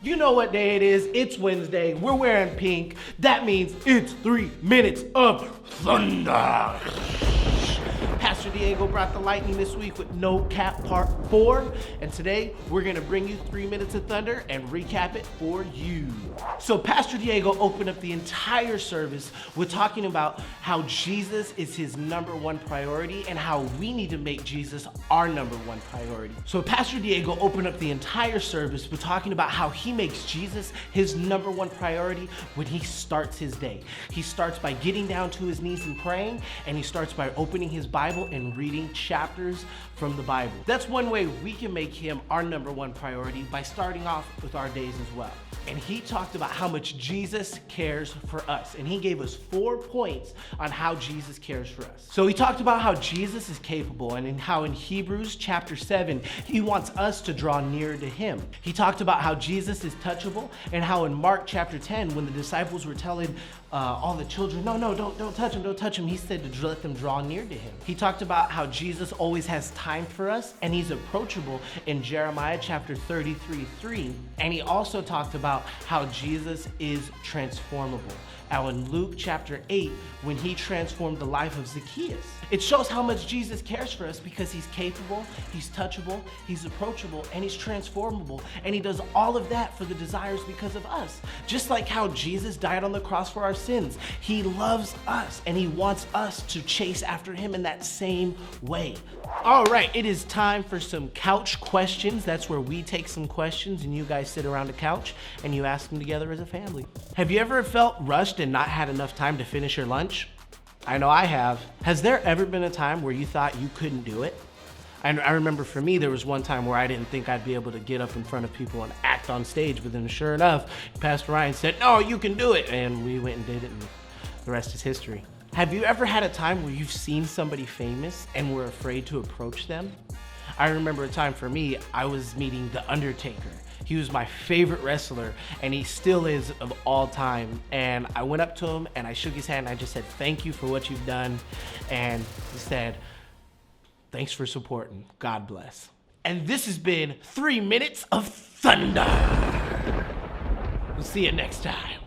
You know what day it is. It's Wednesday. We're wearing pink. That means it's 3 minutes of thunder. Pastor Diego brought the lightning this week with No Cap Part 4. And today, we're going to bring you 3 minutes of thunder and recap it for you. So Pastor Diego opened up the entire service with talking about how Jesus is his number one priority and how we need to make Jesus our number one priority. So Pastor Diego opened up the entire service with talking about how he makes Jesus his number one priority when he starts his day. He starts by getting down to his knees and praying, and he starts by opening his Bible and reading chapters from the Bible. That's one way we can make him our number one priority, by starting off with our days as well. And he talked about how much Jesus cares for us. And he gave us 4 points on how Jesus cares for us. So he talked about how Jesus is capable, and how in Hebrews chapter 7, he wants us to draw near to him. He talked about how Jesus is touchable, and how in Mark chapter 10, when the disciples were telling all the children, no, don't touch him, don't touch him, he said to let them draw near to him. He talked about how Jesus always has time for us, and he's approachable in Jeremiah chapter 33:3. And he also talked about how Jesus is transformable. Now in Luke chapter 8, when he transformed the life of Zacchaeus. It shows how much Jesus cares for us, because he's capable, he's touchable, he's approachable, and he's transformable. And he does all of that for the desires because of us. Just like how Jesus died on the cross for our sins. He loves us, and he wants us to chase after him in that same way. All right, it is time for some couch questions. That's where we take some questions and you guys sit around the couch and you ask them together as a family. Have you ever felt rushed and not had enough time to finish your lunch? I know I have. Has there ever been a time where you thought you couldn't do it? I remember for me, there was one time where I didn't think I'd be able to get up in front of people and act on stage, but then sure enough, Pastor Ryan said, "No, you can do it." And we went and did it, and the rest is history. Have you ever had a time where you've seen somebody famous and were afraid to approach them? I remember a time for me, I was meeting The Undertaker. He was my favorite wrestler, and he still is of all time. And I went up to him and I shook his hand and I just said, "Thank you for what you've done." And he said, "Thanks for supporting. God bless." And this has been 3 minutes of thunder. We'll see you next time.